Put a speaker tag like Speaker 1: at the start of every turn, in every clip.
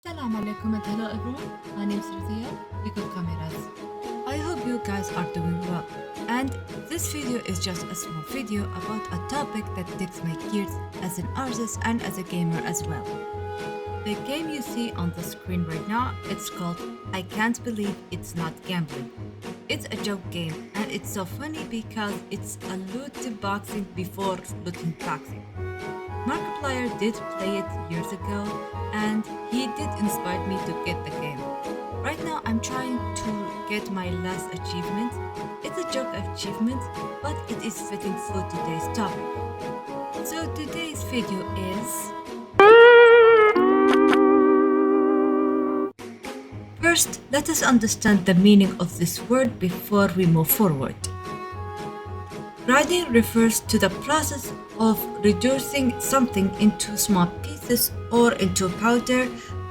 Speaker 1: Assalamu alaikum and hello everyone. My name is Razial. We got cameras. I hope you guys are doing well. And this video is just a small video about a topic that takes my gears as an artist and as a gamer as well. The game you see on the screen right now, it's called I Can't Believe It's Not Gambling. It's a joke game and it's so funny because it's a loot boxing before looting boxing. Markiplier did play it years ago and he did inspire me to get the game. Right now I'm trying to get my last achievement. It's a joke achievement, but it is fitting for today's topic. So today's video is... First, let us understand the meaning of this word before we move forward. Grinding refers to the process of reducing something into small pieces or into powder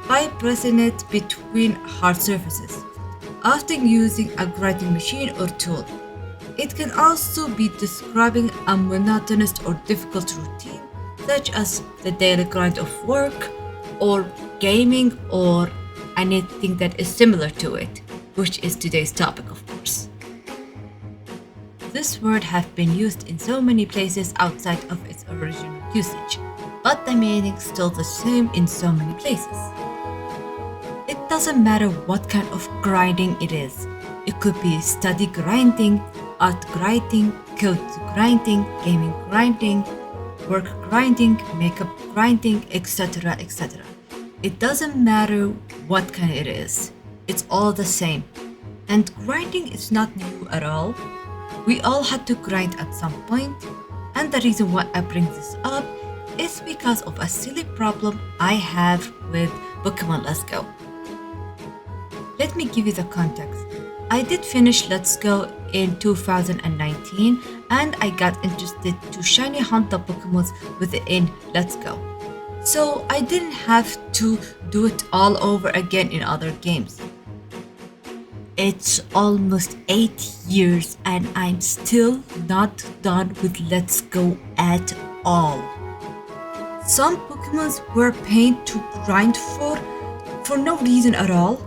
Speaker 1: by pressing it between hard surfaces, often using a grinding machine or tool. It can also be describing a monotonous or difficult routine, such as the daily grind of work or gaming or anything that is similar to it, which is today's topic, of course. This word has been used in so many places outside of its original usage, but the meaning is still the same in so many places. It doesn't matter what kind of grinding it is. It could be study grinding, art grinding, code grinding, gaming grinding, work grinding, makeup grinding, etc. etc. It doesn't matter what kind it is. It's all the same. And grinding is not new at all. We all had to grind at some point, and the reason why I bring this up is because of a silly problem I have with Pokemon Let's Go. Let me give you the context. I did finish Let's Go in 2019 and I got interested to shiny hunt the Pokemons within Let's Go. So I didn't have to do it all over again in other games. It's almost 8 years and I'm still not done with Let's Go at all. Some Pokemons were pain to grind for no reason at all.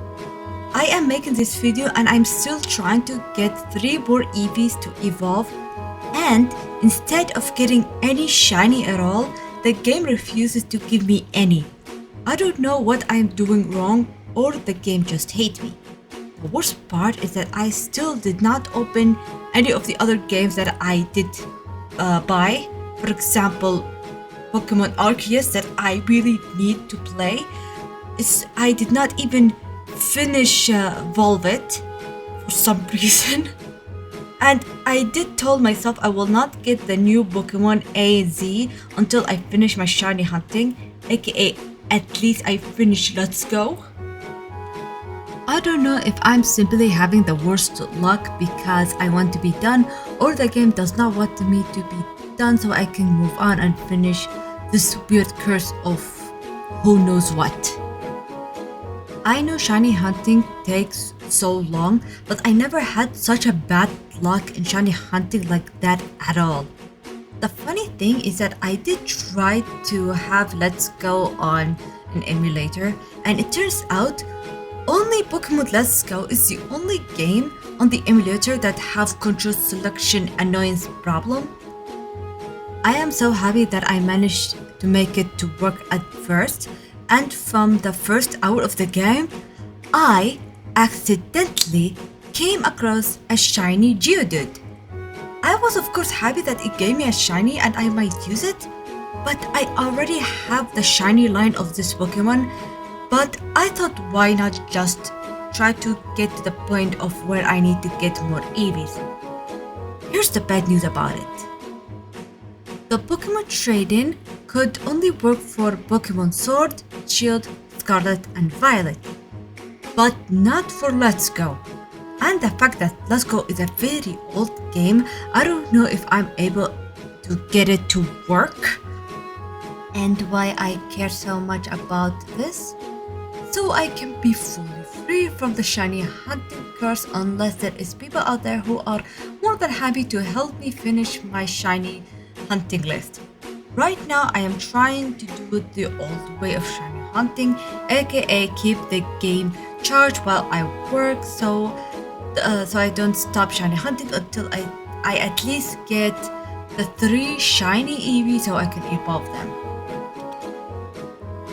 Speaker 1: I am making this video and I'm still trying to get 3 more EVs to evolve, and instead of getting any shiny at all, the game refuses to give me any. I don't know what I'm doing wrong, or the game just hates me. The worst part is that I still did not open any of the other games that I did buy. For example, Pokemon Arceus that I really need to play. I did not even finish Velvet for some reason. And I did told myself I will not get the new Pokemon AZ until I finish my shiny hunting, aka at least I finish Let's Go. I don't know if I'm simply having the worst luck because I want to be done, or the game does not want me to be done so I can move on and finish this weird curse of who knows what. I know shiny hunting takes so long, but I never had such a bad luck in shiny hunting like that at all. The funny thing is that I did try to have Let's Go on an emulator, and it turns out only Pokemon Let's Go is the only game on the emulator that have control selection annoyance problem. I am so happy that I managed to make it to work at first, and from the first hour of the game, I accidentally came across a shiny Geodude. I was of course happy that it gave me a shiny and I might use it, but I already have the shiny line of this Pokemon. But I thought, why not just try to get to the point of where I need to get more EVs. Here's the bad news about it. The Pokemon trade-in could only work for Pokemon Sword, Shield, Scarlet, and Violet, but not for Let's Go. And the fact that Let's Go is a very old game, I don't know if I'm able to get it to work. And why I care so much about this? So I can be fully free from the shiny hunting curse, unless there is people out there who are more than happy to help me finish my shiny hunting list. Right now I am trying to do it the old way of shiny hunting, aka keep the game charged while I work, so I don't stop shiny hunting until I at least get the 3 shiny Eevee so I can evolve them.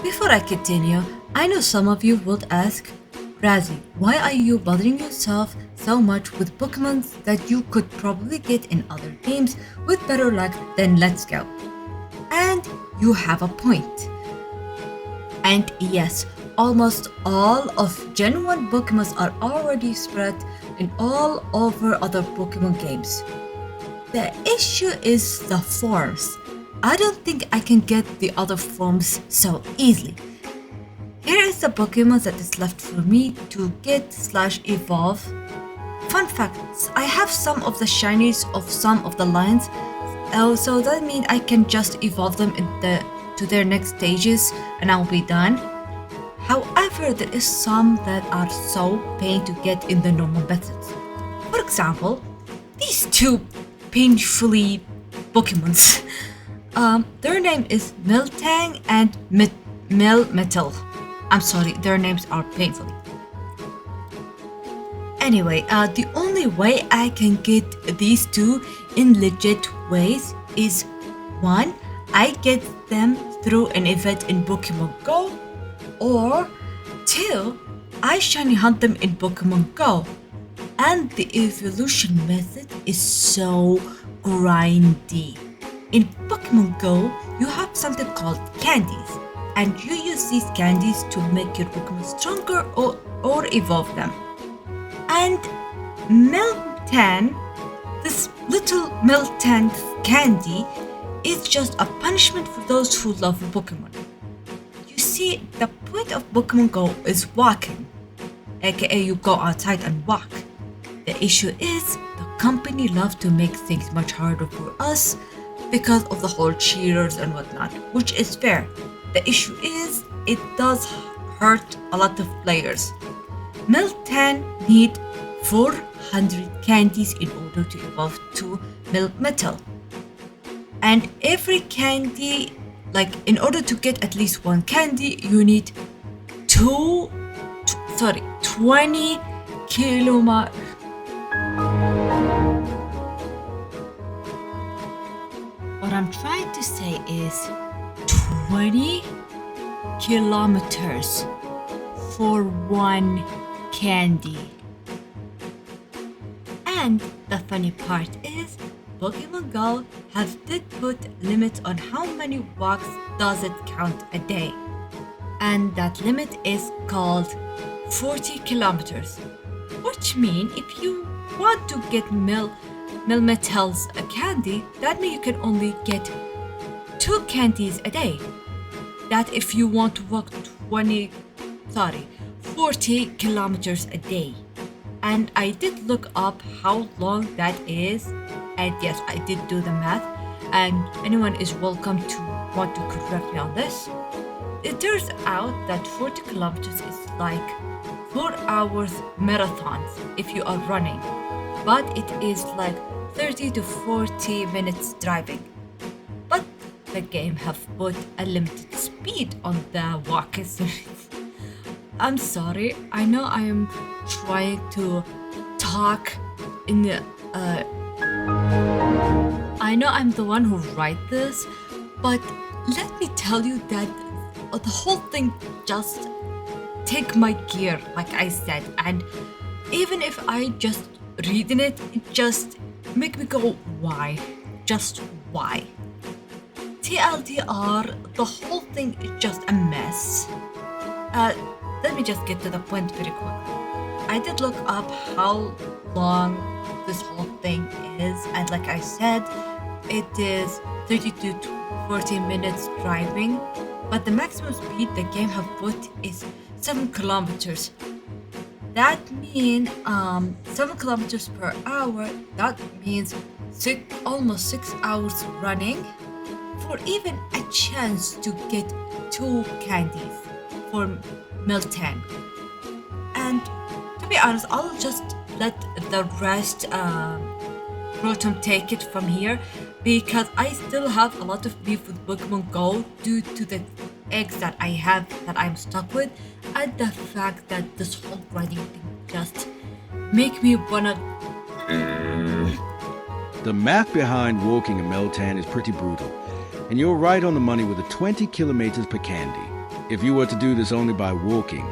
Speaker 1: Before I continue, I know some of you would ask, Razi, why are you bothering yourself so much with Pokemon that you could probably get in other games with better luck than Let's Go? And you have a point. And yes, almost all of Gen 1 Pokemon are already spread in all over other Pokemon games. The issue is the forms. I don't think I can get the other forms so easily. Here is the Pokemon that is left for me to get/evolve. Fun facts, I have some of the shinies of some of the lines, so that means I can just evolve them to their next stages and I'll be done. However, there is some that are so pain to get in the normal methods. For example, these 2 painfully Pokemons. Their name is Miltank and Melmetal. I'm sorry, their names are painfully. Anyway, the only way I can get these 2 in legit ways is 1, I get them through an event in Pokemon Go, or 2, I shiny hunt them in Pokemon Go. And the evolution method is so grindy. In Pokemon Go, you have something called candies, and you use these candies to make your Pokemon stronger or evolve them. And Miltank, this little Miltank candy, is just a punishment for those who love Pokemon. You see, the point of Pokemon Go is walking, aka you go outside and walk. The issue is, the company loves to make things much harder for us because of the whole cheaters and whatnot, which is fair. The issue is, it does hurt a lot of players. Miltank need 400 candies in order to evolve to Melmetal. And every candy, in order to get at least 1 candy, you need 20 kilometers. What I'm trying to say is 20 kilometers for 1 candy. And the funny part is, Pokemon Go did put limits on how many walks does it count a day. And that limit is called 40 kilometers. Which means if you want to get Melmetal's candy, that means you can only get 2 candies a day. That if you want to walk 40 kilometers a day. And I did look up how long that is, and yes, I did do the math, and anyone is welcome to want to correct me on this. It turns out that 40 kilometers is like 4 hours marathons if you are running, but it is like 30 to 40 minutes driving. But the game have put a limited speed on the walking series. I'm sorry, I know I am trying to talk in the I know I'm the one who write this, but let me tell you that the whole thing just take my gear, like I said, and even if I just reading it just make me go, why? Just why? TLDR, the whole thing is just a mess. Let me just get to the point very quickly. I did look up how long this whole thing is, and like I said, it is 30 to 40 minutes driving, but the maximum speed the game have put is 7 kilometers. That means 7 kilometers per hour. That means almost 6 hours running for even a chance to get 2 candies for Miltank. And to be honest, I'll just let the rest Rotom take it from here, because I still have a lot of beef with Pokemon Go due to the eggs that I have that I'm stuck with, and the fact that this whole grinding thing just make me wanna.
Speaker 2: The math behind walking a Meltan is pretty brutal, and you're right on the money with the 20 kilometers per candy. If you were to do this only by walking,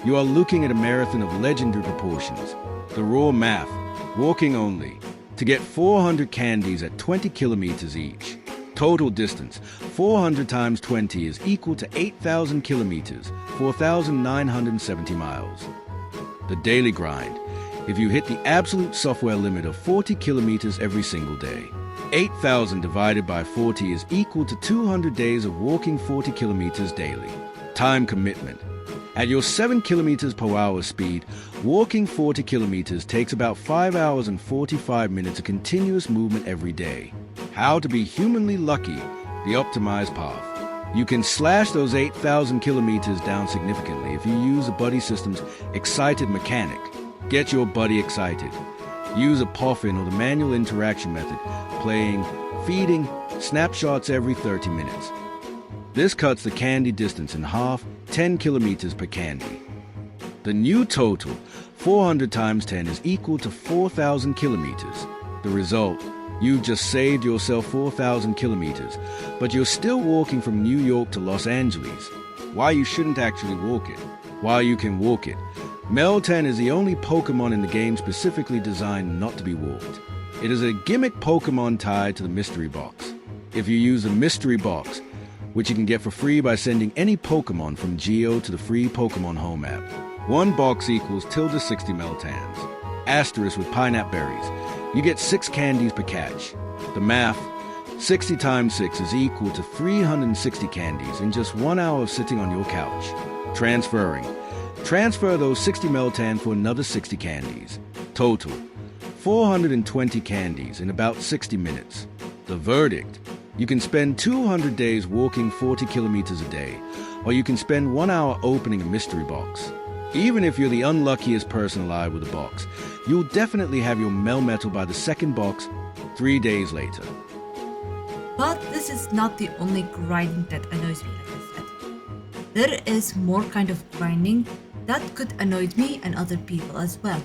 Speaker 2: you are looking at a marathon of legendary proportions. The raw math, walking only, to get 400 candies at 20 kilometers each. Total distance, 400 times 20 is equal to 8,000 kilometers, 4,970 miles. The daily grind, if you hit the absolute software limit of 40 kilometers every single day. 8,000 divided by 40 is equal to 200 days of walking 40 kilometers daily. Time commitment. At your 7 kilometers per hour speed, walking 40 kilometers takes about 5 hours and 45 minutes of continuous movement every day. How to be humanly lucky, the optimized path. You can slash those 8,000 kilometers down significantly if you use the buddy system's excited mechanic. Get your buddy excited. Use a poffin or the manual interaction method, playing, feeding, snapshots every 30 minutes. This cuts the candy distance in half, 10 kilometers per candy. The new total, 400 times 10, is equal to 4,000 kilometers. The result, you've just saved yourself 4,000 kilometers, but you're still walking from New York to Los Angeles. Why you shouldn't actually walk it. While you can walk it. Meltan is the only Pokemon in the game specifically designed not to be walked. It is a gimmick Pokemon tied to the mystery box. If you use the mystery box, which you can get for free by sending any Pokemon from Geo to the free Pokemon home app, one box equals ~60 Meltans. Asterisk with pineapple berries. You get 6 candies per catch. The math, 60 times 6 is equal to 360 candies in just 1 hour of sitting on your couch. Transferring. Transfer those 60 Meltan for another 60 candies. Total, 420 candies in about 60 minutes. The verdict, you can spend 200 days walking 40 kilometers a day, or you can spend 1 hour opening a mystery box. Even if you're the unluckiest person alive with a box, you'll definitely have your Melmetal by the second box 3 days later.
Speaker 1: But this is not the only grinding that annoys me, like I said. There is more kind of grinding that could annoy me and other people as well.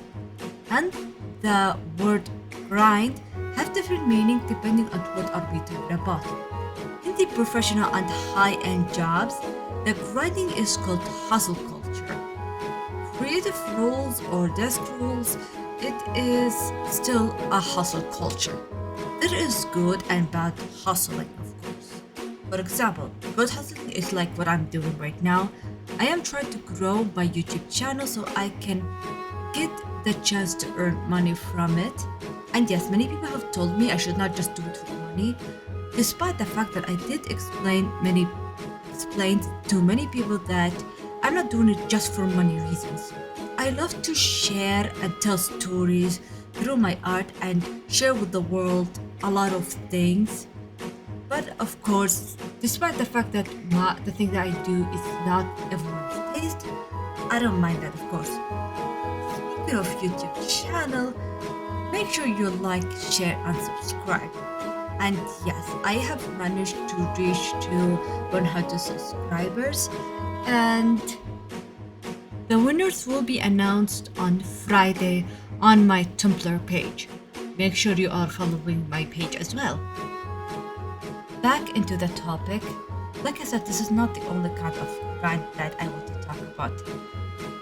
Speaker 1: And the word grind have different meaning depending on what are we talking about. In the professional and high-end jobs, the grinding is called hustle culture. Creative roles or desk roles, it is still a hustle culture. There is good and bad hustling, of course. For example, good hustling is like what I'm doing right now. I am trying to grow my YouTube channel so I can get the chance to earn money from it. And yes, many people have told me I should not just do it for money, despite the fact that I did explain to many people that I'm not doing it just for money reasons. I love to share and tell stories through my art and share with the world a lot of things. But of course, despite the fact that the thing that I do is not everyone's taste, I don't mind that, of course. Speaking of YouTube channel, make sure you like, share, and subscribe. And yes, I have managed to reach to 100 subscribers, and the winners will be announced on Friday on my Tumblr page. Make sure you are following my page as well. Back into the topic. Like I said, this is not the only kind of grind that I want to talk about.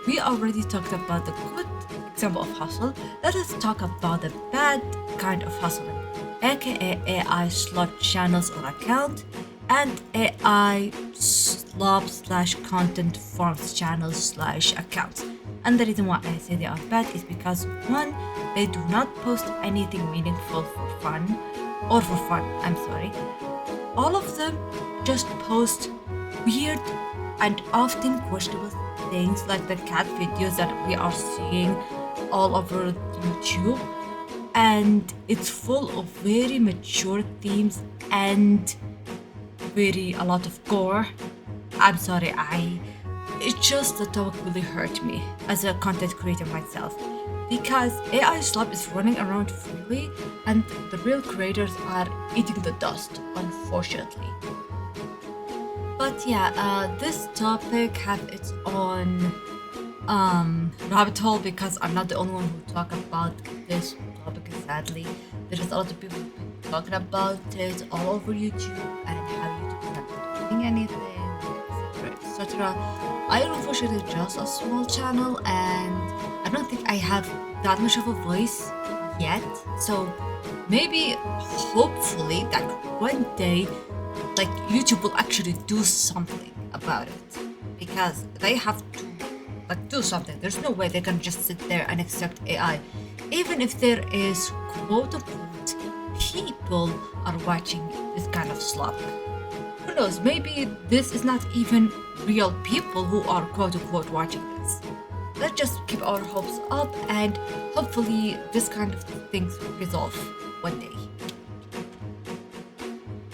Speaker 1: We already talked about the good example of hustle. Let us talk about the bad kind of hustling, aka AI slot channels or account, and AI slob/content farms channels/accounts. And the reason why I say they are bad is because 1, they do not post anything meaningful for fun. All of them just post weird and often questionable things like the cat videos that we are seeing all over YouTube. And it's full of very mature themes and a lot of gore. I'm sorry, it's just the topic really hurt me as a content creator myself, because AI slop is running around freely and the real creators are eating the dust, unfortunately. But yeah, this topic have its own rabbit hole because I'm not the only one who talk about this topic. Sadly, there is a lot of people who've been talking about it all over YouTube and how YouTube is not doing anything, etc., etc. I unfortunately just a small channel and I don't think I have that much of a voice yet. So maybe, hopefully, that one day, like YouTube will actually do something about it because they have to like do something. There's no way they can just sit there and accept AI, even if there is quote unquote people are watching this kind of slop. Who knows? Maybe this is not even real people who are quote unquote watching this. Let's just keep our hopes up and hopefully this kind of things resolve one day.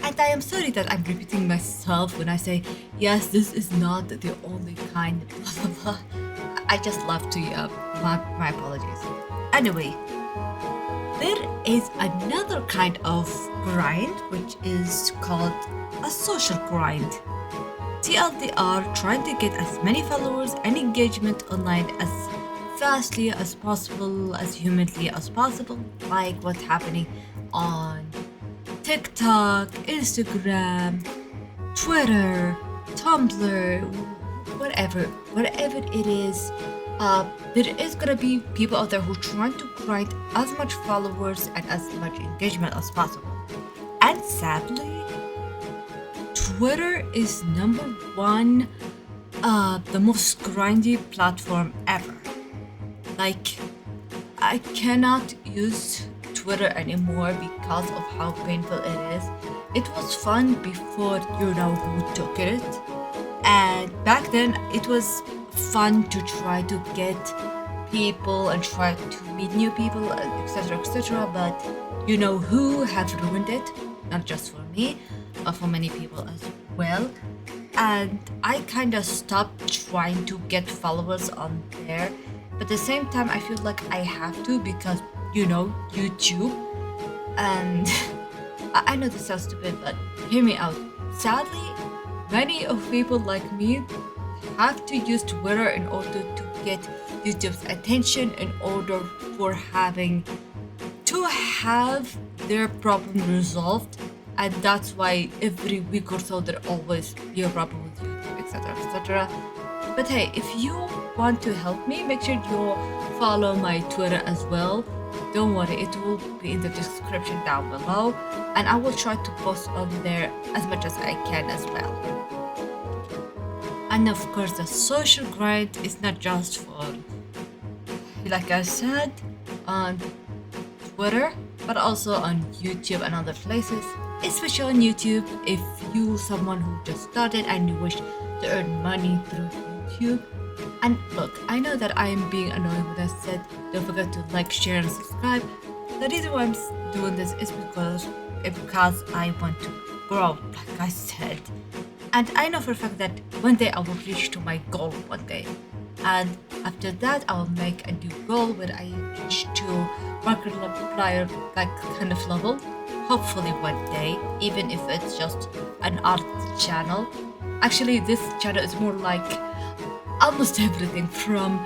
Speaker 1: And I am sorry that I'm repeating myself when I say, yes, this is not the only kind, blah blah blah. I just love to, my apologies. Anyway, there is another kind of grind which is called a social grind. TLDR trying to get as many followers and engagement online as fastly as possible, as humanly as possible, like what's happening on TikTok, Instagram, Twitter, Tumblr, whatever it is. There is gonna be people out there who are trying to grind as much followers and as much engagement as possible. And sadly, Twitter is number one, the most grindy platform ever. Like, I cannot use Twitter anymore because of how painful it is. It was fun before you know who took it, and back then it was fun to try to get people and try to meet new people, etc., etc. But you know who have ruined it, not just for me, but for many people as well. And I kind of stopped trying to get followers on there, but at the same time I feel like I have to because YouTube. And I know this sounds stupid, but hear me out. Sadly, many of people like me have to use Twitter in order to get YouTube's attention, in order for having to have their problem resolved. And that's why every week or so there always be a problem with YouTube, etc., etc. But hey, if you want to help me, make sure you follow my Twitter as well. Don't worry, it will be in the description down below, and I will try to post on there as much as I can as well. And of course, the social grind is not just for, like I said, on Twitter, but also on YouTube and other places. Especially on YouTube, if you someone who just started and you wish to earn money through YouTube. And look, I know that I am being annoying when I said don't forget to like, share, and subscribe. The reason why I'm doing this is because I want to grow, like I said. And I know for a fact that one day I will reach to my goal one day. And after that, I will make a new goal where I reach to Markiplier like kind of level. Hopefully one day, even if it's just an art channel. Actually, this channel is more like almost everything from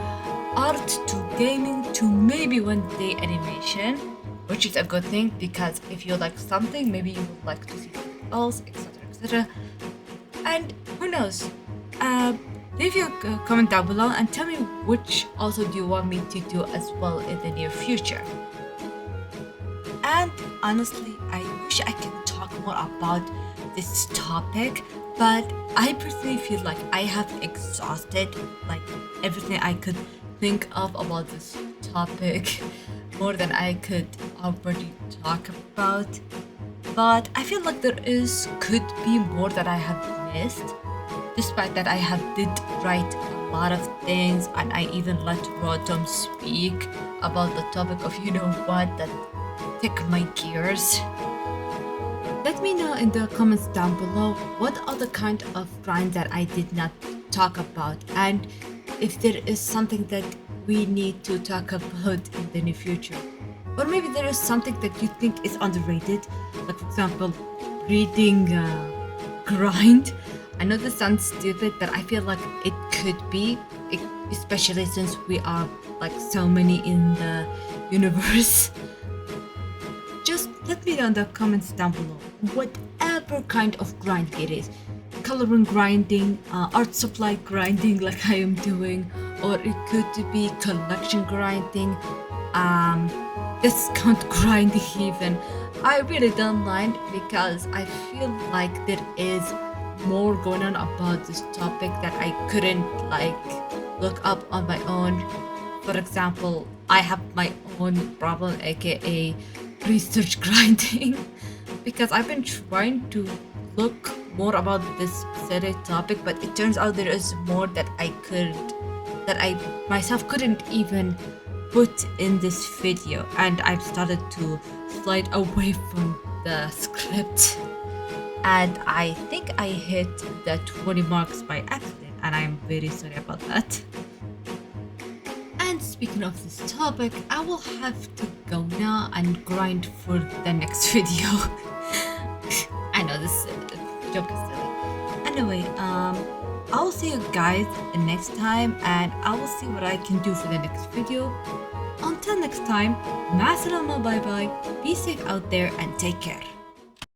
Speaker 1: art to gaming to maybe one day animation, which is a good thing because if you like something, maybe you would like to see something else, etc., etc. And who knows? Leave your comment down below and tell me which also do you want me to do as well in the near future. And honestly, I wish I can talk more about this topic, but I personally feel like I have exhausted like everything I could think of about this topic, more than I could already talk about. But I feel like could be more that I have missed, despite that I did write a lot of things and I even let Rotom speak about the topic of that tick my gears. Let me know in the comments down below what are the kind of grinds that I did not talk about, and if there is something that we need to talk about in the near future. Or maybe there is something that you think is underrated, like for example, reading grind. I know this sounds stupid, but I feel like it could be, especially since we are like so many in the universe. Just let me know in the comments down below, whatever kind of grinding it is. Coloring grinding, art supply grinding like I am doing, or it could be collection grinding, discount grinding even. I really don't mind because I feel like there is more going on about this topic that I couldn't like look up on my own. For example, I have my own problem, aka research grinding, because I've been trying to look more about this specific topic, but it turns out there is more that I myself couldn't even put in this video, and I've started to slide away from the script, and I think I hit the 20 marks by accident, and I'm very sorry about that. And speaking of this topic, I will have to go now and grind for the next video. I know this joke is silly. Anyway, I'll see you guys next time, and I will see what I can do for the next video. Until next time, ma salama, bye bye, be safe out there and take care.